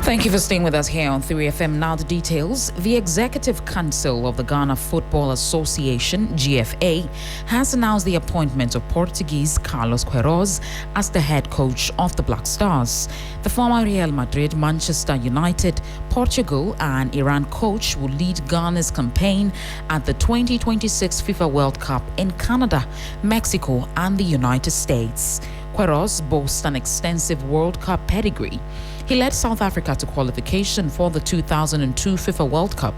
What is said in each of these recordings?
Thank you for staying with us here on 3FM. Now the details. The Executive Council of the Ghana Football Association, GFA, has announced the appointment of Portuguese Carlos Queiroz as the head coach of the Black Stars. The former Real Madrid, Manchester United, Portugal and Iran coach will lead Ghana's campaign at the 2026 FIFA World Cup in Canada, Mexico and the United States. Queiroz boasts an extensive World Cup pedigree. He led South Africa to qualification for the 2002 FIFA World Cup,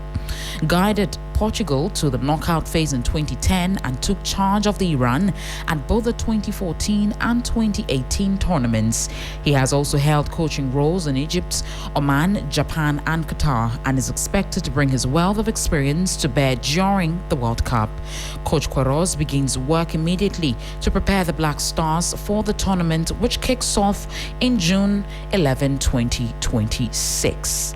guided Portugal to the knockout phase in 2010 and took charge of the Iran at both the 2014 and 2018 tournaments. He has also held coaching roles in Egypt, Oman, Japan and Qatar and is expected to bring his wealth of experience to bear during the World Cup. Coach Queiroz begins work immediately to prepare the Black Stars for the tournament, which kicks off in June 11, 2026.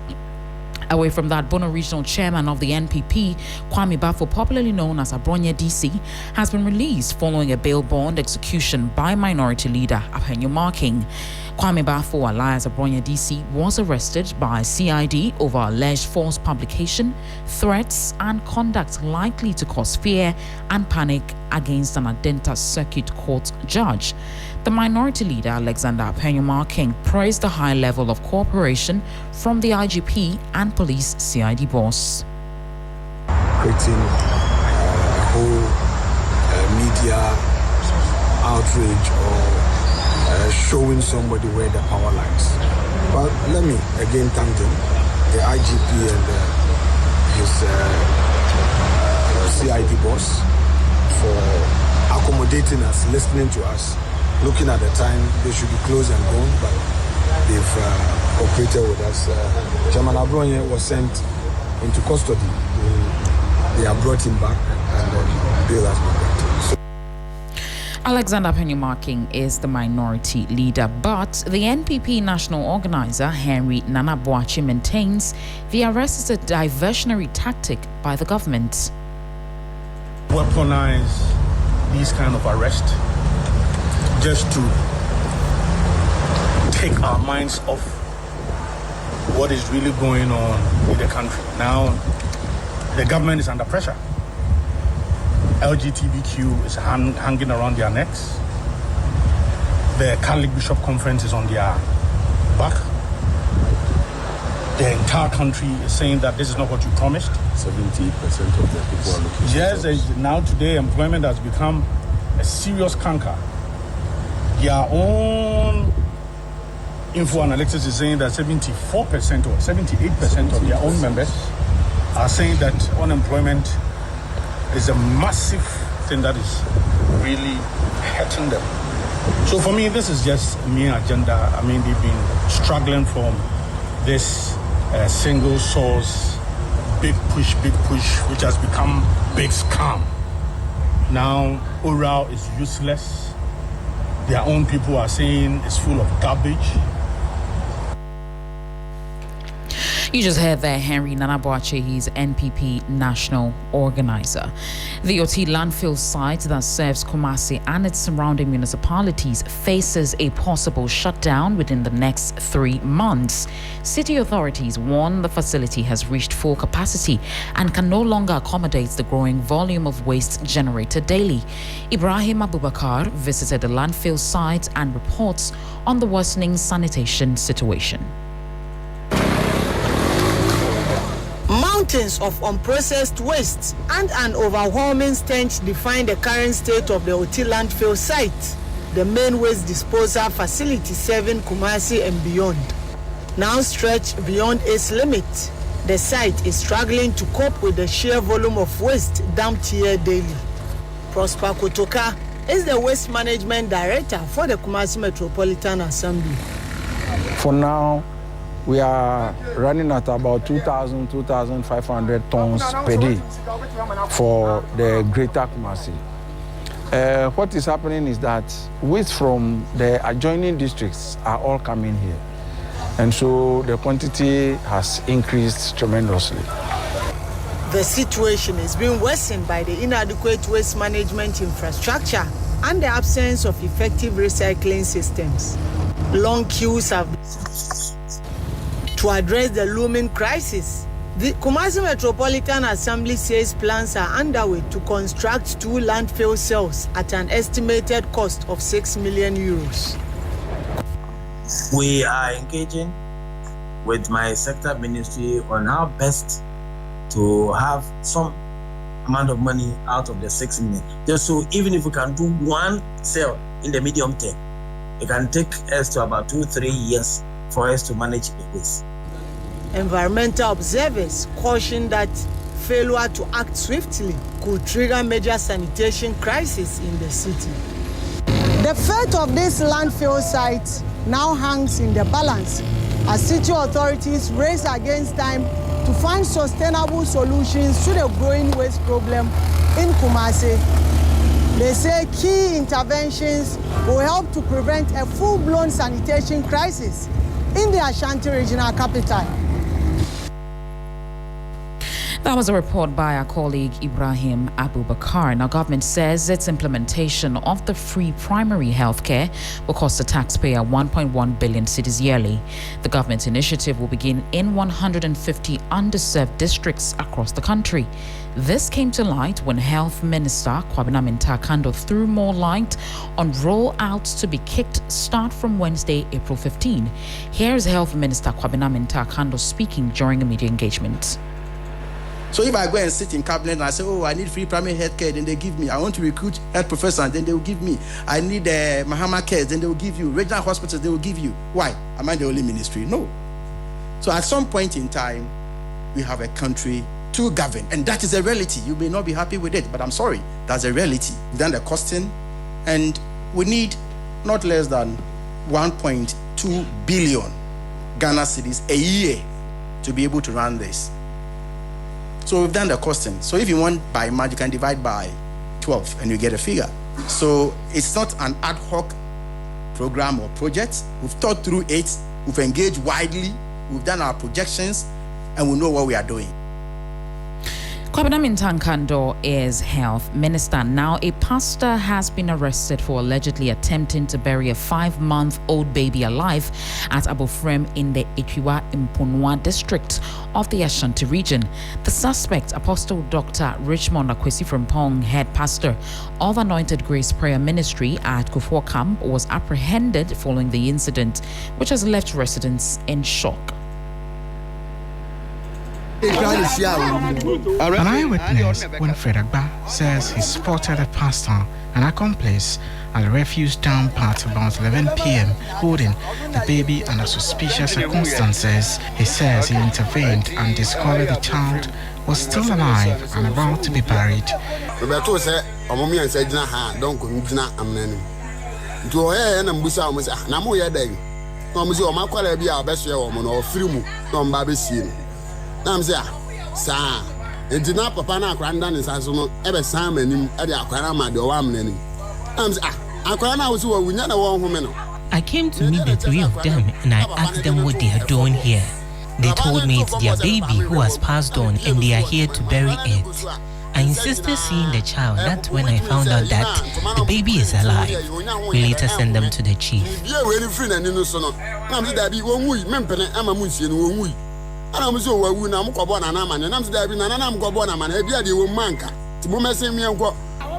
Away from that, Bono Regional Chairman of the NPP, Kwame Bafo, popularly known as Abronya DC, has been released following a bail bond execution by Minority Leader Aphenyo Marking. Kwame Bafo, alias Abronya DC, was arrested by CID over alleged false publication, threats, and conduct likely to cause fear and panic against an Adenta Circuit Court judge. The Minority Leader, Alexander Aphenyo Marking, praised the high level of cooperation from the IGP and police CID boss. Creating a whole media outrage or showing somebody where the power lies. But let me again thank them, the IGP and his CID boss, for accommodating us, listening to us. Looking at the time, they should be closed and gone, but they've cooperated with us. Chairman Abronya was sent into custody. They have brought him back and bail has been granted. Alexander Aphenyo Marking is the Minority Leader, but the NPP national organizer, Henry Nana Boakye, maintains the arrest is a diversionary tactic by the government. Weaponize these kind of arrests just to take our minds off what is really going on in the country. Now, the government is under pressure. LGBTQ is hanging around their necks. The Catholic Bishop Conference is on their back. The entire country is saying that this is not what you promised. 70% of the people are looking for Yes, now today employment has become a serious canker. Their own info analytics is saying that 74% or 78% of their own members are saying that unemployment is a massive thing that is really hurting them. So for me, this is just a mere agenda. I mean, they've been struggling from this single source, big push, which has become big scam. Now, oral is useless. Their own people are saying it's full of garbage. You just heard there Henry Nana Boakye, he's NPP national organizer. The Oti landfill site that serves Kumasi and its surrounding municipalities faces a possible shutdown within the next 3 months. City authorities warn the facility has reached full capacity and can no longer accommodate the growing volume of waste generated daily. Ibrahim Abubakar visited the landfill site and reports on the worsening sanitation situation. Mountains of unprocessed waste and an overwhelming stench define the current state of the Oti landfill site, the main waste disposal facility serving Kumasi and beyond. Now stretched beyond its limit, the site is struggling to cope with the sheer volume of waste dumped here daily. Prosper Kotoka is the waste management director for the Kumasi Metropolitan Assembly. For now, we are running at about 2,500 tons per day for the greater Kumasi. What is happening is that waste from the adjoining districts are all coming here. And so the quantity has increased tremendously. The situation is being worsened by the inadequate waste management infrastructure and the absence of effective recycling systems. Long queues have been to address the looming crisis. The Kumasi Metropolitan Assembly says plans are underway to construct 2 landfill cells at an estimated cost of 6 million euros. We are engaging with my sector ministry on how best to have some amount of money out of the 6 million. Just so even if we can do 1 cell in the medium term, it can take us to about 2-3 years for us to manage the waste. Environmental observers caution that failure to act swiftly could trigger major sanitation crisis in the city. The fate of this landfill site now hangs in the balance as city authorities race against time to find sustainable solutions to the growing waste problem in Kumasi. They say key interventions will help to prevent a full-blown sanitation crisis in the Ashanti regional capital. That was a report by our colleague Ibrahim Abubakar. Now, government says its implementation of the free primary health care will cost the taxpayer 1.1 billion cedis yearly. The government initiative will begin in 150 underserved districts across the country. This came to light when Health Minister Kwabena Mintah Kando threw more light on rollouts to be kicked start from Wednesday, April 15. Here's Health Minister Kwabena Mintah Kando speaking during a media engagement. So if I go and sit in cabinet and I say, oh, I need free primary health care, then they give me. I want to recruit health professors, then they will give me. I need Mahama care, then they will give you. Regional hospitals, they will give you. Why? Am I the only ministry? No. So at some point in time, we have a country to govern. And that is a reality. You may not be happy with it, but I'm sorry. That's a reality. We've done the costing, and we need not less than 1.2 billion Ghana cedis a year to be able to run this. So we've done the costing. So if you want by much, you can divide by 12 and you get a figure. So it's not an ad hoc program or project. We've thought through it, we've engaged widely, we've done our projections, and we know what we are doing. Kwabena Mintah Kando is health minister. Now, a pastor has been arrested for allegedly attempting to bury a 5-month-old baby alive at Abofrem in the Ekiwa Imponua district of the Ashanti region. The suspect, Apostle Dr. Richmond Akwesi Frimpong, head pastor of Anointed Grace Prayer Ministry at Kufuor Camp, was apprehended following the incident, which has left residents in shock. An eyewitness, Winfred Agba, says he spotted a pastor and accomplice at the refuse dump at about 11 p.m. holding the baby under suspicious circumstances. He says he intervened and discovered the child was still alive and about to be buried. I'm saying, sir, and did not papa na grandan is as no ever salmon at the aquarama de woman. I'm saying, Aquana was who we never want women. I came to meet the 3 of them and I asked them what they are doing here. They told me it's their baby who has passed on and they are here to bury it. I insisted seeing the child. That's when I found out that the baby is alive. We later sent them to the chief.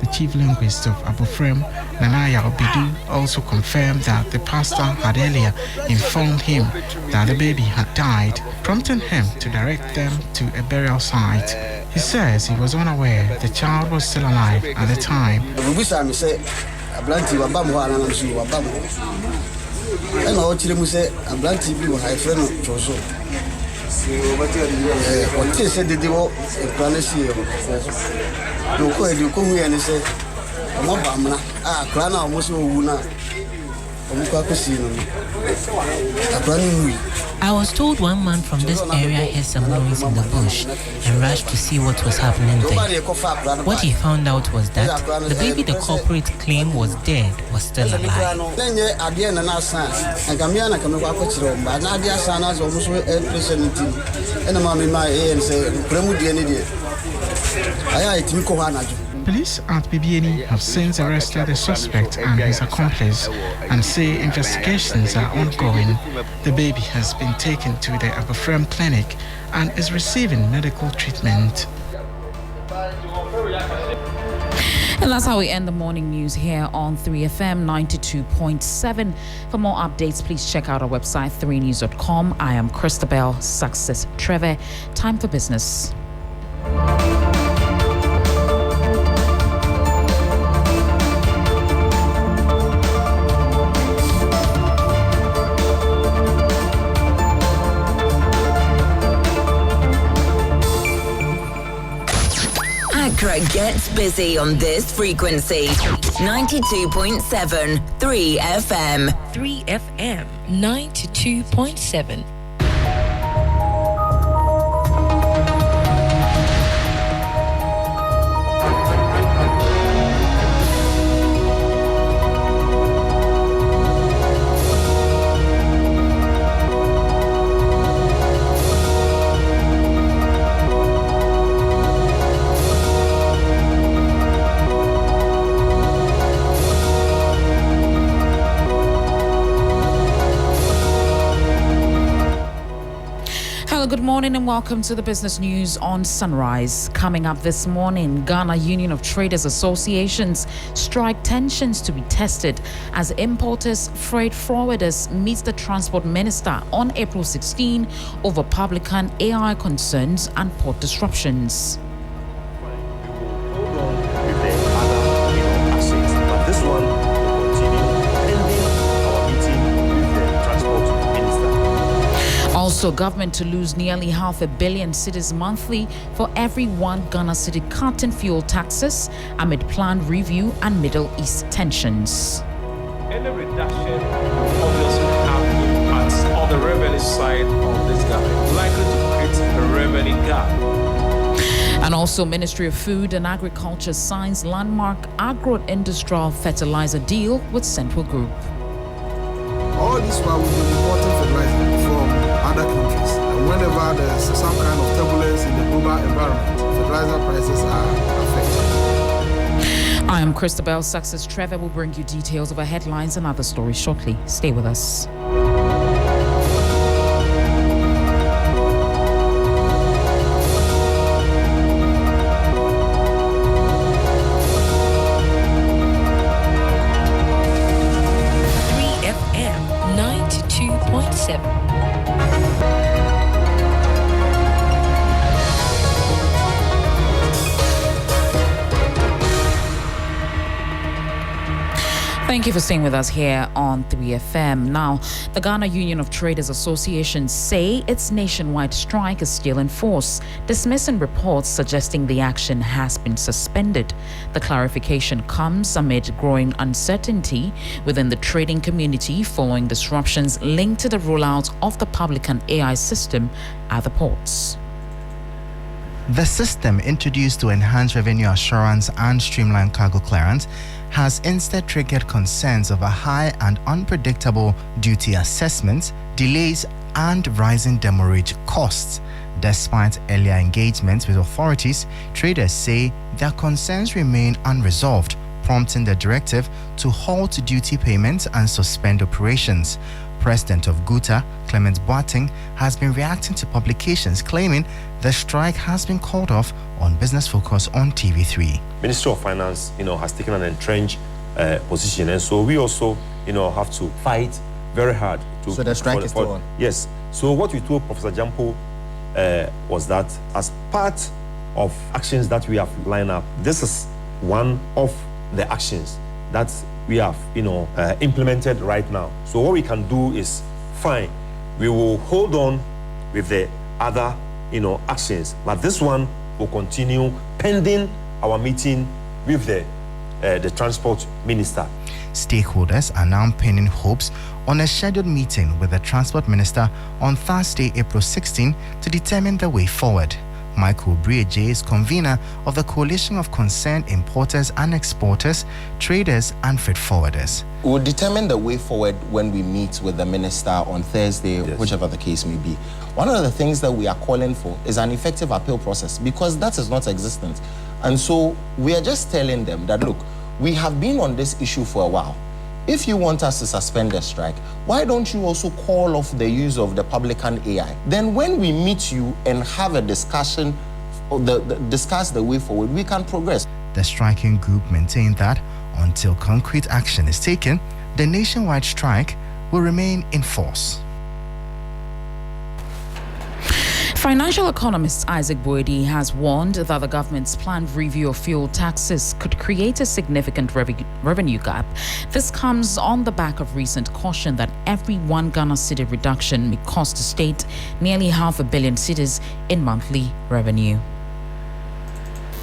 The chief linguist of Abofrem, Nanaya Obidu, also confirmed that the pastor had earlier informed him that the baby had died, prompting him to direct them to a burial site. He says he was unaware the child was still alive at the time. I was told one man from this area heard some noise in the bush and rushed to see what was happening there. What he found out was that the baby the culprit claimed was dead was still alive. Police at BBNE have since arrested the suspect and his accomplice and say investigations are ongoing. The baby has been taken to the Abafrem clinic and is receiving medical treatment. And that's how we end the morning news here on 3FM 92.7. For more updates, please check out our website, 3news.com. I am Christabel, Success Treve. Time for business. Accra gets busy on this frequency. 92.7 3FM. 3FM 92.7. Good morning and welcome to the business news on Sunrise. Coming up this morning, Ghana Union of Traders Associations strike tensions to be tested as importers, freight forwarders meet the transport minister on April 16 over public and AI concerns and port disruptions. Also, government to lose nearly $500 million cedis monthly for every 1 Ghana cedi cut in fuel taxes amid planned review and Middle East tensions. Any reduction will obviously have impacts on the revenue side of this government, likely to create a revenue gap. And also, Ministry of Food and Agriculture signs landmark agro-industrial fertilizer deal with Central Group. All this while we've been importing fertilizer from other countries, and whenever there's some kind of turbulence in the global environment, fertilizer prices are affected. I am Christabel. Success Treve will bring you details of our headlines and other stories shortly. Stay with us. Thank you for staying with us here on 3FM. Now, the Ghana Union of Traders Associations say its nationwide strike is still in force, dismissing reports suggesting the action has been suspended. The clarification comes amid growing uncertainty within the trading community following disruptions linked to the rollout of the public and AI system at the ports. The system, introduced to enhance revenue assurance and streamline cargo clearance, has instead triggered concerns over high and unpredictable duty assessments, delays, and rising demurrage costs. Despite earlier engagements with authorities, traders say their concerns remain unresolved, prompting the directive to halt duty payments and suspend operations. President of GUTA, Clement Boateng, has been reacting to publications claiming the strike has been called off on Business Focus on TV3. Ministry of Finance, has taken an entrenched position, and so we also, have to fight very hard. So the strike is still on? Yes. So what we told Professor Jampo was that as part of actions that we have lined up, this is one of the actions that we have, implemented right now. So what we can do is, fine, we will hold on with the other, actions, but this one will continue pending our meeting with the transport minister. Stakeholders are now pinning hopes on a scheduled meeting with the transport minister on Thursday, April 16, to determine the way forward. Michael Brieje is convener of the Coalition of Concerned Importers and Exporters, Traders and Freight Forwarders. We'll determine the way forward when we meet with the minister on Thursday, yes, whichever the case may be. One of the things that we are calling for is an effective appeal process, because that is not existent. And so we are just telling them that, look, we have been on this issue for a while. If you want us to suspend the strike, why don't you also call off the use of the publican AI? Then when we meet you and have a discussion, discuss the way forward, we can progress. The striking group maintained that until concrete action is taken, the nationwide strike will remain in force. Financial economist Isaac Boedi has warned that the government's planned review of fuel taxes could create a significant revenue gap. This comes on the back of recent caution that every 1 Ghana cedi reduction may cost the state nearly $500 million cedis in monthly revenue.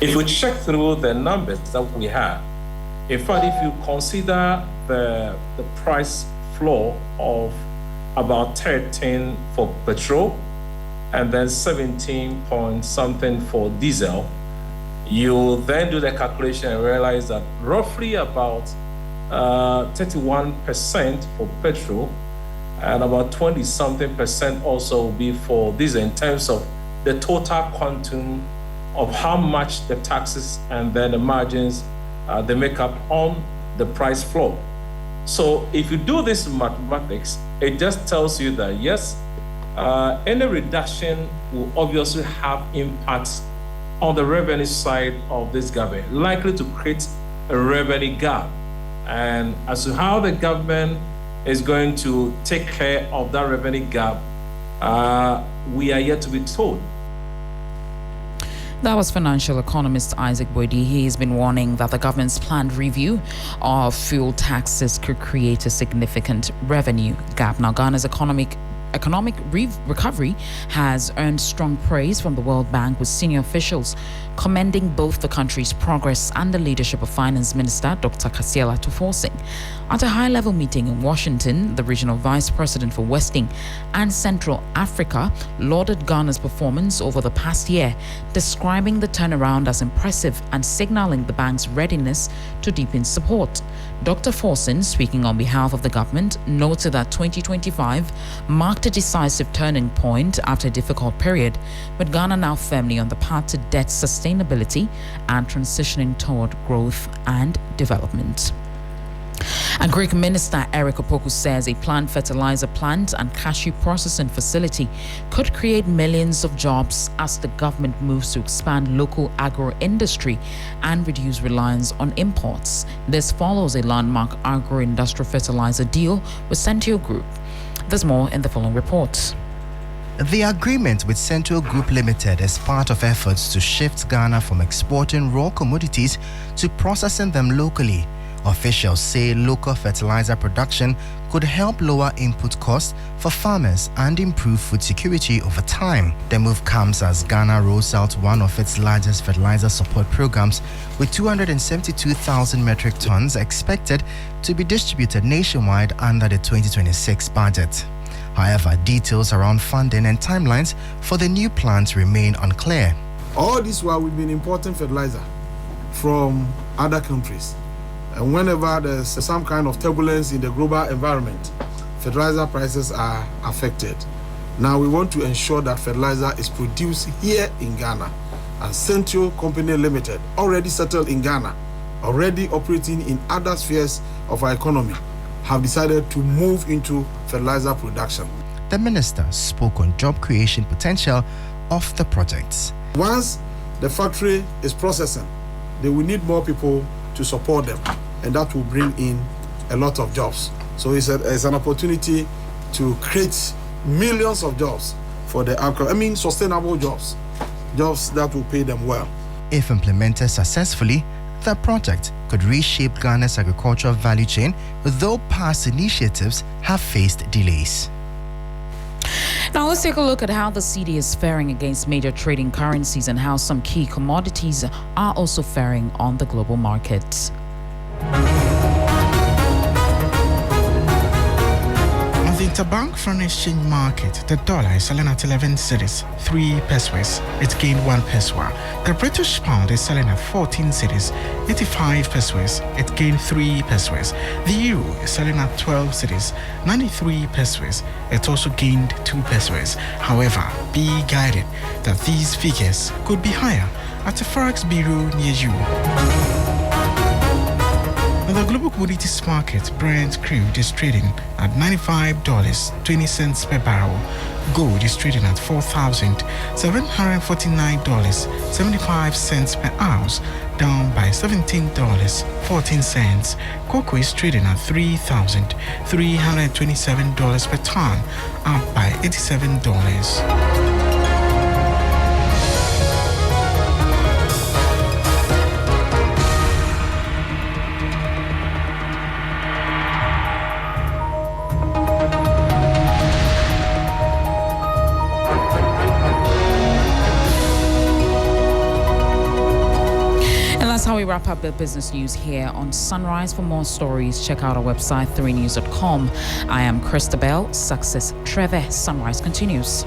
If we check through the numbers that we have, in fact, if you consider the price floor of about 13 for petrol, and then 17 point something for diesel, you then do the calculation and realize that roughly about 31% for petrol and about 20-something% also will be for diesel in terms of the total quantum of how much the taxes and then the margins they make up on the price floor. So if you do this mathematics, it just tells you that yes, any reduction will obviously have impacts on the revenue side of this government, likely to create a revenue gap. And as to how the government is going to take care of that revenue gap, we are yet to be told. That was financial economist Isaac Boedi. He has been warning that the government's planned review of fuel taxes could create a significant revenue gap. Now, Ghana's economic recovery has earned strong praise from the World Bank, with senior officials commending both the country's progress and the leadership of Finance Minister Dr. Kasiela Tuforcing. At a high-level meeting in Washington, the regional vice president for Western and Central Africa lauded Ghana's performance over the past year, describing the turnaround as impressive and signaling the bank's readiness to deepen support. Dr. Forson, speaking on behalf of the government, noted that 2025 marked a decisive turning point after a difficult period, with Ghana now firmly on the path to debt sustainability and transitioning toward growth and development. And Greek Minister Eric Opoku says a planned fertilizer plant and cashew processing facility could create millions of jobs as the government moves to expand local agro-industry and reduce reliance on imports. This follows a landmark agro-industrial fertilizer deal with Central Group. There's more in the following report. The agreement with Central Group Limited is part of efforts to shift Ghana from exporting raw commodities to processing them locally. Officials say local fertilizer production could help lower input costs for farmers and improve food security over time. The move comes as Ghana rolls out one of its largest fertilizer support programs, with 272,000 metric tons expected to be distributed nationwide under the 2026 budget. However, details around funding and timelines for the new plant remain unclear. All this while we've been importing fertilizer from other countries. And whenever there's some kind of turbulence in the global environment, fertilizer prices are affected. Now we want to ensure that fertilizer is produced here in Ghana. And Central Company Limited, already settled in Ghana, already operating in other spheres of our economy, have decided to move into fertilizer production. The minister spoke on job creation potential of the projects. Once the factory is processing, they will need more people to support them, and that will bring in a lot of jobs. So it's an opportunity to create millions of jobs for the sustainable jobs that will pay them well. If implemented successfully, the project could reshape Ghana's agricultural value chain, though past initiatives have faced delays. Now let's take a look at how the cedi is faring against major trading currencies and how some key commodities are also faring on the global markets. On the interbank foreign exchange market, the dollar is selling at 11 cedis, 3 pesos. It gained 1 peso. The British pound is selling at 14 cedis, 85 pesos. It gained 3 pesos. The euro is selling at 12 cedis, 93 pesos. It also gained 2 pesos. However, be guided that these figures could be higher at a Forex Bureau near you. In the global commodities market, Brent crude is trading at $95.20 per barrel. Gold is trading at $4,749.75 per ounce, down by $17.14. Cocoa is trading at $3,327 per ton, up by $87. That's how we wrap up the business news here on Sunrise. For more stories, check out our website, 3news.com. I am Christabel. Success Treve. Sunrise continues.